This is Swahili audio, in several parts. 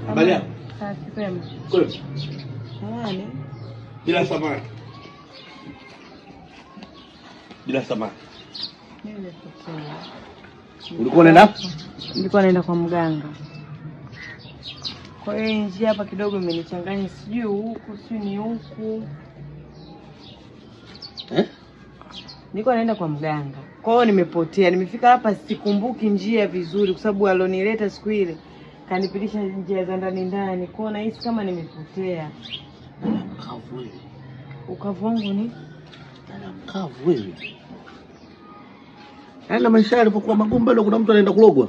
Habari yako? Safi kwema. Kwema. Nani? Bila samaki. Bila samaki. Ulikuwa unaenda? Nilikuwa naenda kwa mganga. Kwa hiyo njia hapa kidogo imenichanganya, sijui huku, sijui ni huku. Nilikuwa naenda kwa mganga. Kwa hiyo nimepotea. Nimefika hapa sikumbuki njia vizuri kwa sababu alonileta siku ile kanipitisha njia za ndani. Kwa hiyo nahisi kama nimepotea. Mkavu wewe. Ukavu wangu ni? Mkavu wewe. Yaani maisha yalipokuwa magumu bado kuna mtu anaenda kulogwa.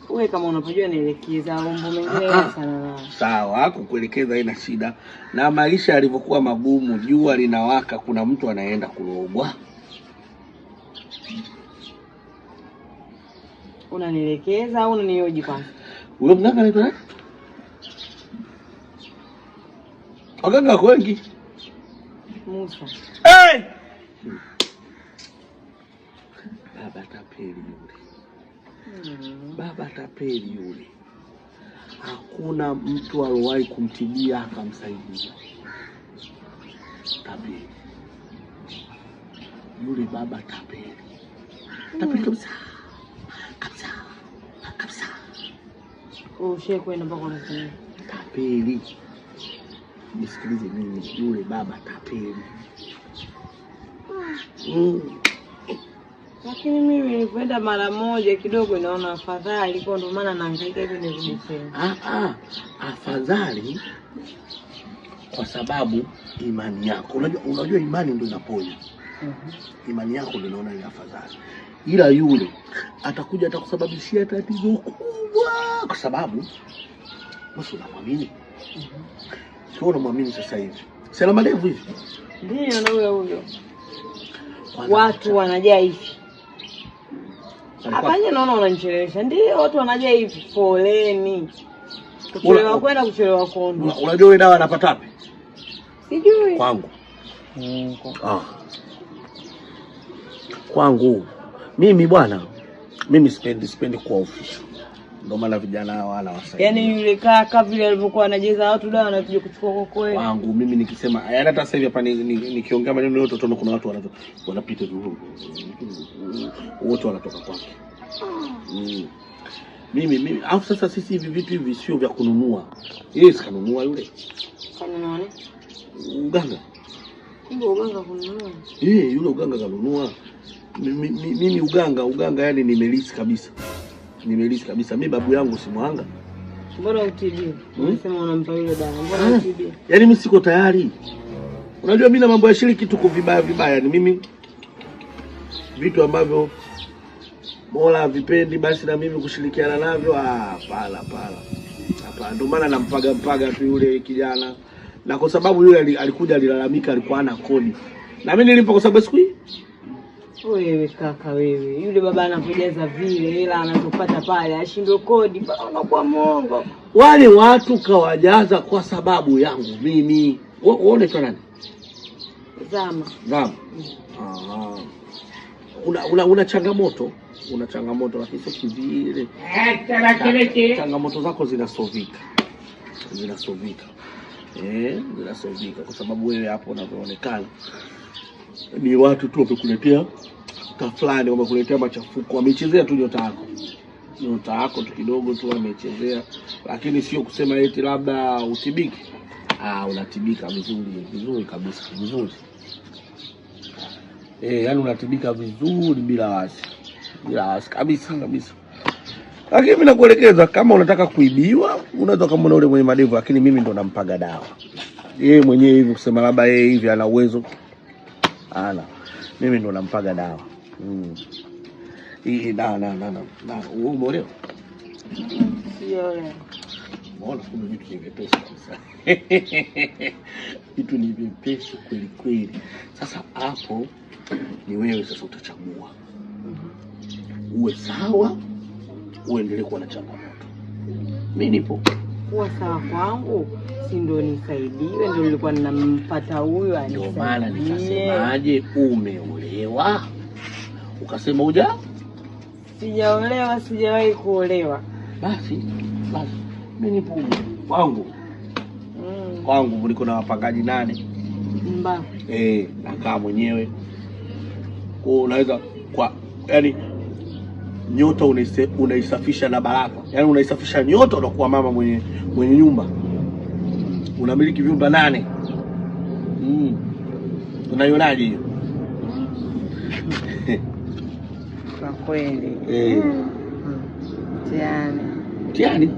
Wewe kama unapojua nielekeza mambo mengine sana. Sawa, kukuelekeza haina shida. Na maisha yalivyokuwa magumu, jua linawaka, kuna mtu anaenda kulogwa. Unanielekeza au unanioji kwanza? Wewe mganga anaitwa nani? Waganga wako wengi. Musa. Hey! Baba tapeli yule. Baba tapeli yule. Hakuna mtu aliwahi kumtibia akamsaidia. Tapeli. Yule baba tapeli. Tapeli kabisa. Kabisa. Ushe kwenda mpaka unasema. Tapeli. Nisikilize mimi, yule baba tapeli. Lakini mimi nilikwenda mara moja kidogo naona afadhali, kwa ndo maana naangaika hivi nirudi tena. Afadhali kwa sababu imani yako. Unajua imani ndio inaponya. Imani yako ndio inaona ni afadhali. Ila yule atakuja atakusababishia tatizo kubwa kwa sababu wewe unamwamini. Sio unamwamini sasa hivi. Salama ndevu hivi. Ndio na huyo. Watu wanajaa hivi. Hapana, naona unanichelewesha. Ndio watu wanajaa hivi, foleni. Kuchelewa kwenda kuchelewa kondo. Unajua wewe dawa anapata wapi? Sijui. Kwangu. Kwangu. Mimi bwana, mimi sipendi kwa ofisi. Ndio maana vijana hao wala wasaidia. Yaani yule kaka vile alivyokuwa anajeza watu dawa anakuja kuchukua kwa kweli. Kwangu mimi nikisema, yaani hata sasa hivi hapa nikiongea maneno yote utaona kuna watu wanapita tu. Wote wanatoka kwake. Mimi afu sasa sisi hivi vitu hivi sio vya kununua. Yeye sikanunua yule. Kanunua nini? Uganga. Ndio uganga kununua. Yule uganga kanunua. Mimi uganga yani nimelisi kabisa. Mimi babu yangu si mwanga. Mbona utibie? Unasema unampa yule dawa. Mbona utibie? Yaani mimi siko tayari. Unajua mimi na mambo ya shiriki tuko vibaya. Ni mimi vitu ambavyo Mola vipendi basi na mimi kushirikiana navyo. Hapana. Ndio maana nampaga tu yule kijana. Na kwa sababu yule alikuja alilalamika alikuwa hana kodi. Na mimi nilimpa kwa sababu siku hii. Wewe kaka wewe, yule baba anapojaza vile hela anazopata pale ashindwe kodi, bana kwa mongo. Wale watu kawajaza kwa sababu yangu mimi. Uone tu nani? Zama. Una changamoto, lakini sio kivile. Changamoto zako zinasovika. Zinasovika kwa sababu wewe hapo unavyoonekana ni watu tu wamekuletea fulani, wamekuletea machafuko, wamechezea tu nyota yako tu kidogo tu wamechezea, lakini sio kusema eti labda utibiki. Unatibika vizuri kabisa, vizuri. Yani unatibika vizuri bila wasi kabisa. Lakini mimi nakuelekeza kama unataka kuibiwa, unaweza kama ule mwenye madevu, lakini mimi ndo nampaga dawa. Yeye mwenyewe hivi kusema labda yeye hivi ana uwezo. Mimi ndo nampaga dawa. Umeolewa? Sijaolewa. Mbona kuna vitu vingepesi kabisa. Vitu ni vipesi kweli. Sasa hapo ni wewe sasa utachagua. Uwe sawa, uendelee kuwa na changamoto. Mimi nipo. Kuwa sawa kwangu, si ndo nisaidiwe, ndo nilikuwa ninampata huyo anisaidie. Ndio maana nikasemaje umeolewa? Ukasema Sijaolewa, sijawahi kuolewa. Basi mimi nipo kwangu. Kwangu niko na wapangaji 8. Mbao. Nakaa mwenyewe. Kwa unaweza yani nyota unaisafisha na baraka. Yaani unaisafisha nyota unakuwa mama mwenye nyumba. Unamiliki vyumba 8. Unaionaje hiyo? Kwa kweli. Tiani?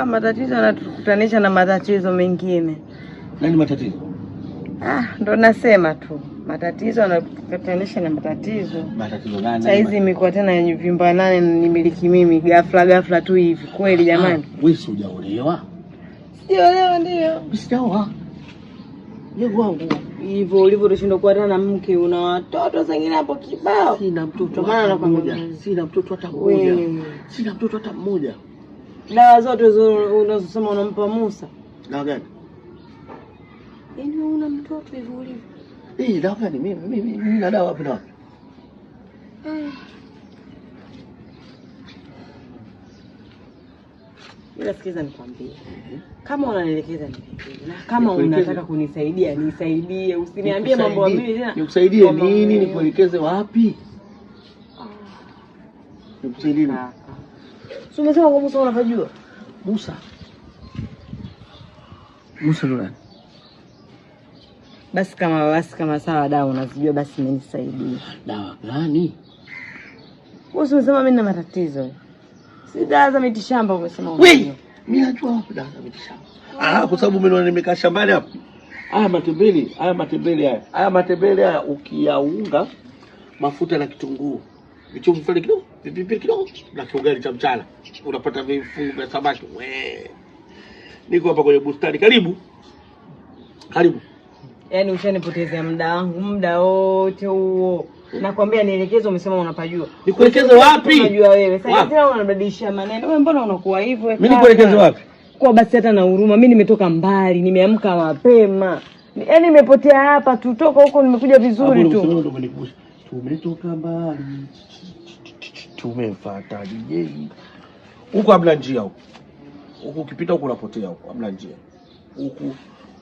Matatizo yanatukutanisha na matatizo mengine. Nani matatizo? Ndo nasema tu. Matatizo yanakutanisha na matatizo. Matatizo gani? Sasa hizi imekuwa tena vyumba 8 nimiliki mimi ghafla tu hivi. Kweli jamani? Wewe si hujaolewa? Sijaolewa ndio. Sijaoa. Yego wangu. Hivyo ulivyoshindwa kuatana na mke una watoto zingine hapo kibao. Sina mtoto hata mmoja. Sina mtoto hata mmoja. Dawa zote unazosema unampa Musa. Dawa gani? Yaani una mtoto hivyo ulivyo. Dawa gani? Mimi na dawa wapi na wapi? Ila sikiza nikwambie. Kama unanielekeza nielekeze. Na kama unataka kunisaidia nisaidie. Usiniambie mambo mimi tena. Nikusaidie nini? Nikuelekeze wapi? Nikusaidie nini? Si umesema kwa Musa unapajua? Musa ndo nani? Basi kama sawa dawa unazijua basi nisaidie. Dawa gani? Wewe umesema mimi nina matatizo. Si dawa za mitishamba umesema wewe. Wewe, mimi najua wapi dawa za mitishamba. Kwa sababu mimi nimekaa shambani hapo. Haya matembele haya ukiyaunga mafuta na kitunguu. Vichumvi fulani kidogo, vipipili kidogo na kiugali cha mchana. Unapata vifungu vya samaki. Niko hapa kwenye bustani. Karibu. Yaani ushanipotezea muda wangu, muda wote huo. Nakwambia nielekeze umesema unapajua. Nikuelekeze wapi? Unajua wewe. Sasa tena unabadilisha maneno. Wewe mbona unakuwa hivyo? Mimi nikuelekeze wapi? Kwa basi hata na huruma. Mimi nimetoka mbali, nimeamka mapema. Yaani nimepotea hapa tu, toka huko nimekuja vizuri tu. Tumetoka mbali. Tumefuata DJ. Huko hamna njia huko. Huko ukipita huko unapotea huko, hamna njia.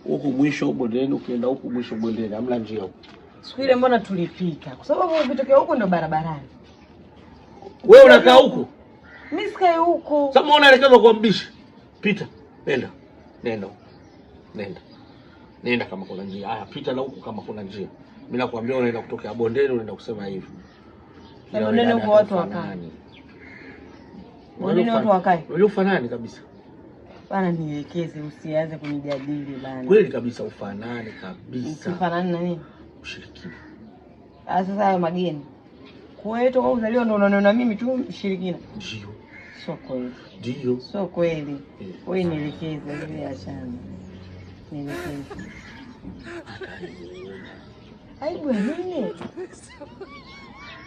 Huko mwisho bondeni, ukienda huko mwisho bondeni, hamna njia huko. Siku ile mbona tulipita? Kwa sababu ukitokea huko ndo barabarani. Wewe unakaa huko? Mimi sikai huko. Sasa unaelekezwa kwa mbishi. Pita. Nenda kama kuna njia. Haya, pita na huko kama kuna njia. Mimi nakwambia unaenda kutokea bondeni, unaenda kusema hivi. Na bondeni huko watu wakaa. Bondeni watu wakai. Ufanani kabisa. Bana nielekeze usianze kunijadili bana. Kweli kabisa ufanani kabisa. Ufanani na nini? Ushirikina. Sasa hayo mageni. Kwa hiyo toka uzaliwa ndo unaona mimi tu mshirikina. Ndio. Sio kweli. Ndio. Sio kweli. Wewe nielekeze ile achana. Nielekeze. Aibu nini?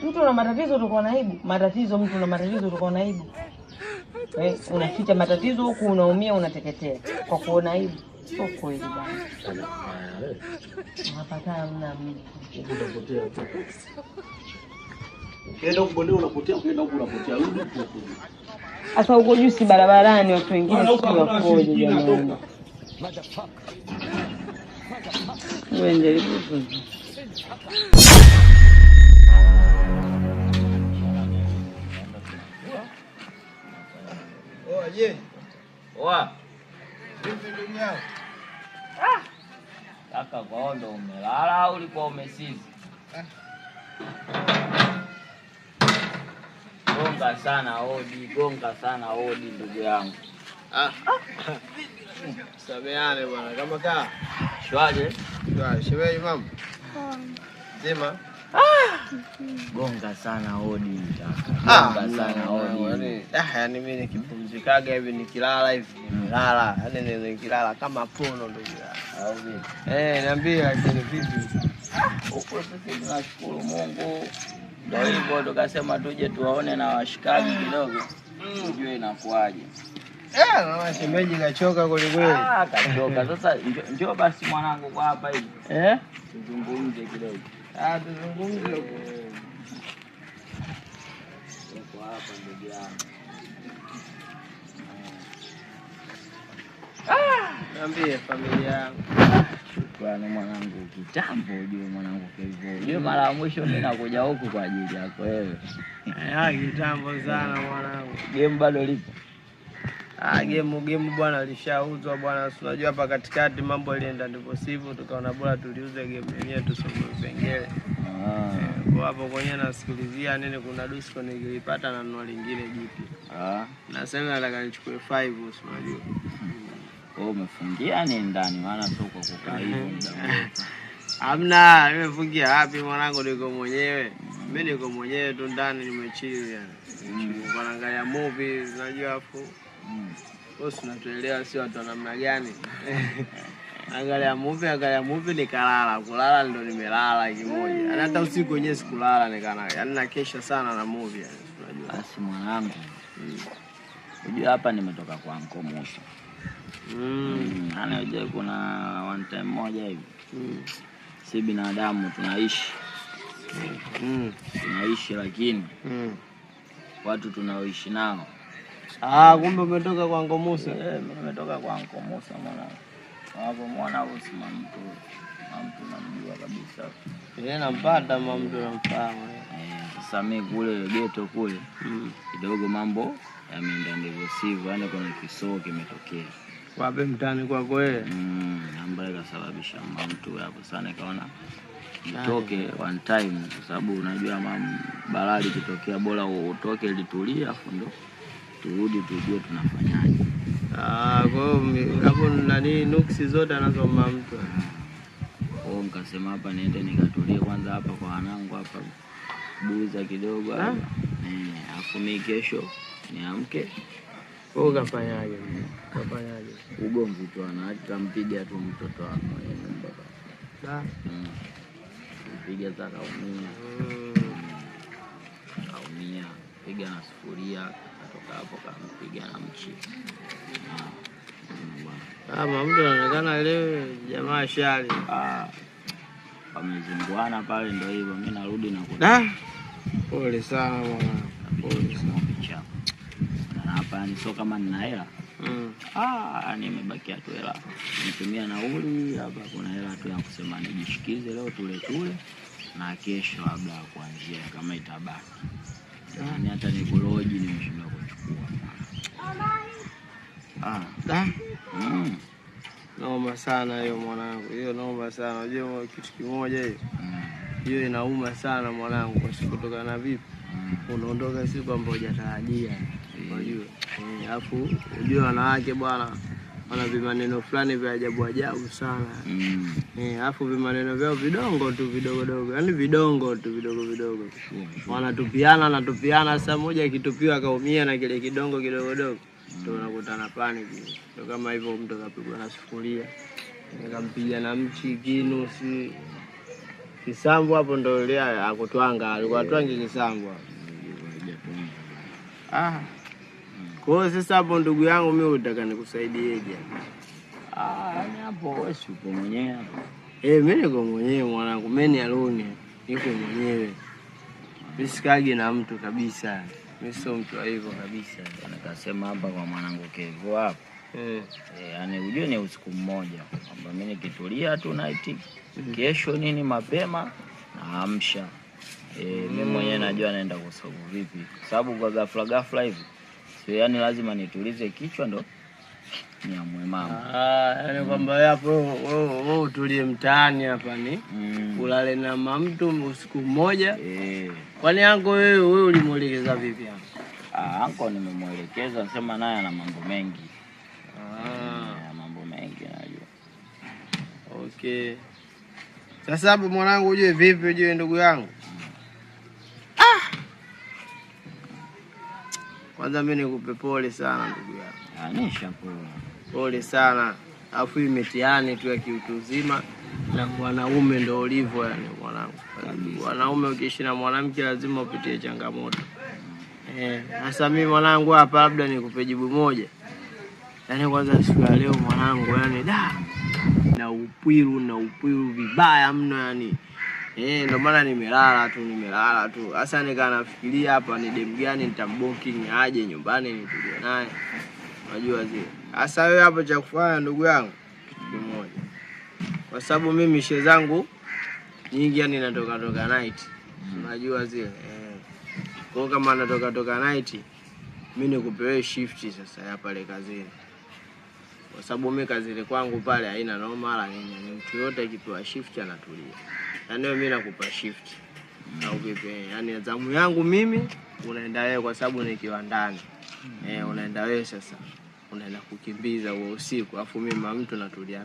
Mtu una matatizo utakuwa na aibu. Mtu una matatizo utakuwa na aibu. Unaficha matatizo huku unaumia unateketea kwa kuona aibu. Sio kweli bwana. Unapata mna mtu. Unapotea. Ukienda huko ndio unapotea, ukienda huko unapotea. Rudi huko. Sasa huko juu si barabarani watu wengine sio wakoje jamani. Wewe ndio Je. Vipi dunia? Kaka kwao ndo umelala au ulikuwa umesizi? Gonga sana hodi ndugu yangu. Sameane bwana, kama kaa. Shwaje? Shemeji mambo. Sema. Gonga sana hodi kaka. Gonga sana hodi. Yaani mimi nikipumzikaga hivi nikilala hivi nimelala. Yaani nikilala kama pono ndugu yangu. Niambie lakini vipi? Huko sisi tunashukuru Mungu. Ndio hivyo tukasema tuje tuwaone na washikaji kidogo. Ujue inakuaje. Mama shemeji kachoka kweli kweli. Kachoka. Sasa njoo basi mwanangu kwa hapa hivi. Tuzungumze kidogo. Tuzungumze. Kwa hapa ndugu yangu. Niambie familia yangu. Shukrani mwanangu, kitambo ujue mwanangu hivyo. Ujue mara ya mwisho mimi nakuja huku kwa ajili yako wewe. Kitambo sana mwanangu. Game bado lipo? Game bwana lishauzwa bwana. Unajua hapa katikati mambo yalienda ndivyo sivyo, tukaona bora tuliuze game yenyewe tusome vipengele. Kwa hapo kwenye nasikilizia nini kuna disco nilipata na neno lingine jipya. Na sasa nataka nichukue 5 unajua. Umefungia ni ndani maana soko kukaa hivi muda mrefu. Hamna, nimefungia wapi mwanangu, niko mwenyewe. Mimi niko mwenyewe tu ndani nimechill yani. Naangalia movies unajua afu. Wewe unatuelewa sio watu namna gani? Angalia movie nikalala. Kulala ndio nimelala kimoja. Hata usiku wenyewe sikulala nikana. Yaani nakesha sana na movie yani unajua. Basi mwanangu. Unajua hapa nimetoka kwa Uncle Musa. Unajua kuna one time moja hivi. Si binadamu tunaishi. Tunaishi lakini watu tunaoishi nao. Kumbe umetoka kwa Uncle Musa. Mimi nimetoka kwa Uncle Musa mwanangu. Hapo mwana usima mtu namjua kabisa. Nampata mtu namfahamu. Sasa mimi kule ghetto kule kidogo mambo yameenda ndivyo sivyo, yani kuna kisoo kimetokea. Wapi mtani kwako wewe? Ambaye kasababisha mtu hapo sana nikaona nitoke one time kwa sababu unajua balali kitokea bora utoke litulia afu ndo turudi tujue tunafanyaje. Kwa hiyo hapo nani nuksi zote anazoma mtu. Nikasema hapa niende nikatulie kwanza hapa kwa wanangu hapa buza kidogo hapa. Afu mimi kesho niamke. Ukafanyaje? Ugomvi tu anampiga tu mtoto wako kwenye nyumba. Piga zaka umia. Piga na sufuria kutoka hapo kampiga na mchi. Mtu anaonekana leo jamaa shari. Wamezinguana pale ndio hivyo mimi narudi na kuda. Pole sana mwana. Pole sana picha. Na hapa ni sio kama nina hela. Nimebakia tu hela. Nitumia nauli hapa kuna hela tu ya kusema nijishikize leo tule na kesho labda kuanzia kama itabaki. Yaani hata nikoloji nimeshindwa kuchukua. Naomba sana hiyo mwanangu. Hiyo naomba sana. Unajua kitu kimoja hiyo. Hiyo inauma sana mwanangu kwa sababu kutoka na vipi? Unaondoka siku ambayo hujatarajia. Unajua. Alafu unajua wanawake bwana wana vimaneno fulani vya ajabu sana. Alafu vimaneno vyao vidogo tu vidogo. Yaani vidongo tu vidogo. Wanatupiana saa moja ikitupiwa akaumia na kile kidongo kidogo. Ndio unakutana panic. Ndio kama hivyo mtu akapigwa na sufuria. Nikampiga na mchi kinu si kisambu hapo ndio ile akutwanga. Alikuwa atwangi kisambu. Kwa hiyo sasa hapo ndugu yangu mimi nataka nikusaidieje? Yaani hapo wewe uko mwenyewe hapo. Mimi niko mwenyewe mwanangu. Mimi ni alone. Niko mwenyewe. Mimi sikagi na mtu kabisa. Mimi sio mtu wa hivyo kabisa. Nikasema hapa kwa mwanangu Kevo hapo. Yaani ujue ni usiku mmoja. Kwamba mimi nikitulia tu night. Kesho nini mapema naamsha. Mimi mwenyewe najua naenda kusolve vipi. Sababu kwa ghafla hivi. So yani lazima nitulize kichwa ndo niamue mambo. Yaani kwamba hapo wewe utulie mtaani hapa ni ulale na mtu usiku mmoja. Kwani yangu wewe ulimuelekeza vipi hapo? Anko nimemwelekeza nasema naye ana mambo mengi. Mambo mengi najua. Okay. Sasa hapo mwanangu ujue vipi ujue ndugu yangu? Kwanza mimi nikupe pole sana ndugu yangu. Nishakuwa. Pole sana. Alafu hii mitihani tu ya kiutu uzima na wanaume ndio ulivyo yani mwanangu. Wanaume ukiishi na mwanamke lazima upitie changamoto. Sasa mimi mwanangu hapa labda nikupe jibu moja. Yaani kwanza siku ya leo mwanangu yani na upwiru vibaya mno yani. Ndio maana nimelala tu. Sasa nikanafikiria hapa ni dem gani nitamboking aje nyumbani nitulie naye. Unajua zile. Sasa wewe hapo cha kufanya ndugu yangu. kwa sababu mimi mishe zangu nyingi yani natoka night. Unajua zile kwa kama natoka night mimi nikupewe shift sasa ya pale kazini. Kwa sababu mimi kazini kwangu pale haina noma la nini. Ni mtu yote akipewa shift anatulia. Yaani mimi nakupa shift. Au vipi? Yaani zamu yangu mimi unaenda wewe kwa sababu ni kiwandani. Unaenda wewe sasa. Unaenda kukimbiza huo usiku. Alafu mimi mtu natulia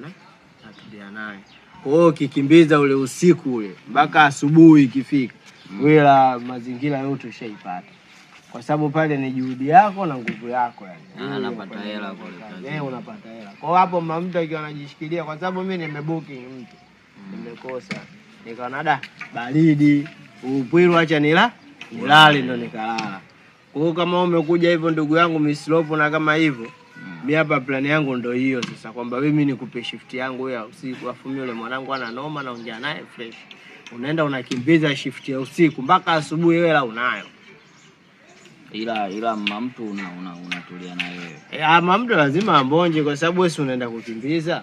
naye. Kwa hiyo ukikimbiza ule usiku ule mpaka asubuhi ikifika. Wewe mazingira yote ushaipata. Kwa sababu pale ni juhudi yako na nguvu yako yani. Anapata hela kule kazi. Unapata hela. Kwa hapo mtu akiwa anajishikilia kwa sababu mimi nimebooking mtu. Nimekosa. Nikaona baridi, upwiru acha nilale ndo nikalala. Kwa hiyo kama umekuja hivyo ndugu yangu mislopo na kama hivyo, mimi hapa plan yangu ndo hiyo sasa kwamba mimi nikupe shift yangu ya usiku afu mimi yule mwanangu ana noma naongea naye fresh. Unaenda unakimbiza shift ya usiku mpaka asubuhi hela unayo. Ila mtu unatulia na wewe. Ama mtu lazima ambonje kwa sababu wewe unaenda kukimbiza.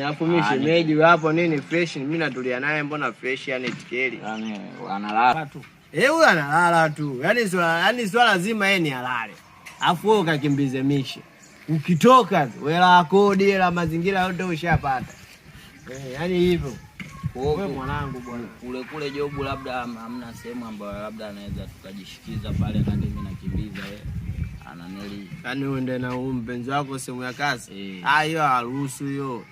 Hapo mimi shemeji hapo nini fresh mimi natulia naye mbona fresh yani tikeli. Yaani analala tu. Huyo analala tu. Yaani swala lazima yeye ni alale. Alafu wewe ukakimbize mishe. Ukitoka hela kodi hela mazingira yote ushapata. Yaani hivyo. Wewe mwanangu bwana kule jobu labda hamna sehemu ambayo labda anaweza tukajishikiza pale na mimi nakimbiza ananeli. Yaani uende na mpenzi wako sehemu ya kazi. Hiyo haruhusu hiyo.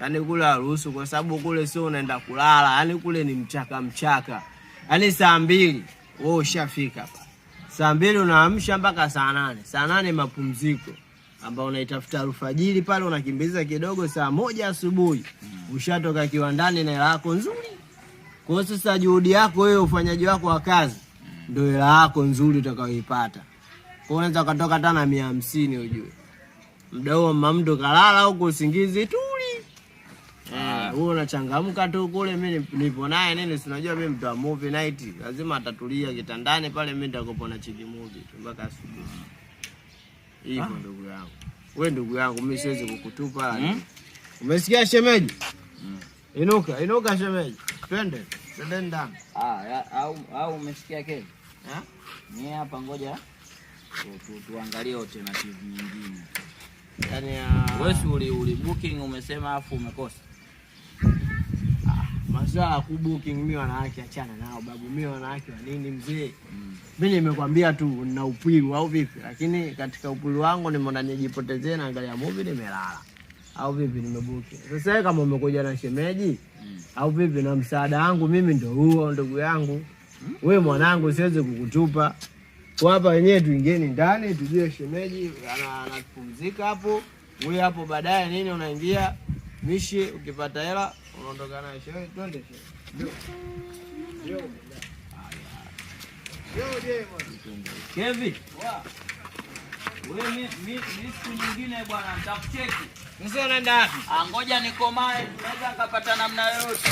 Yaani kule haruhusu kwa sababu kule sio unaenda kulala. Yaani kule ni mchaka. Yaani saa 2 wewe ushafika hapa. Saa 2 unaamsha mpaka saa 8. Saa 8 mapumziko. Ambao unaitafuta alfajiri pale unakimbiza kidogo saa 1 asubuhi. Ushatoka kiwandani na hela yako nzuri. Kwa hiyo sasa juhudi yako wewe ufanyaji wako wa kazi ndio hela yako nzuri utakayoipata. Kwa hiyo unaweza kutoka hata na 150 ujue. Muda huo mtu kalala huko usingizi tuli. Wewe unachangamka tu kule mimi nipo naye nini si unajua mimi mtu wa movie night lazima atatulia kitandani pale mimi nitakopo na chiki movie mpaka asubuhi. Hivyo ndugu yangu. Wewe ndugu yangu mimi siwezi kukutupa. Umesikia shemeji? Inuka shemeji. Twende ndani. Au umesikia Kevin? Mimi hapa ngoja tuangalie alternative nyingine. Yaani wewe uli booking umesema afu umekosa. Maswala ku booking mimi wanawake achana nao babu mimi wanawake wa nini mzee? Mimi nimekwambia tu nina upwiru au vipi? Lakini katika upwiru wangu nimeona nijipotezee na angalia movie nimelala. Au vipi nimebooki. Sasa kama umekuja na shemeji au vipi na msaada wangu mimi ndio huo ndugu yangu. Wewe mwanangu siwezi kukutupa. Kwa hapa wenyewe tuingeni ndani tujue shemeji anapumzika hapo. Wewe hapo baadaye nini unaingia mishi ukipata hela unaondoka naye shemeji twende shemeji. Kevin. Wewe mimi siku nyingine bwana nitakucheki. Sasa unaenda wapi? Ngoja nikomae tunaweza kupata namna yoyote.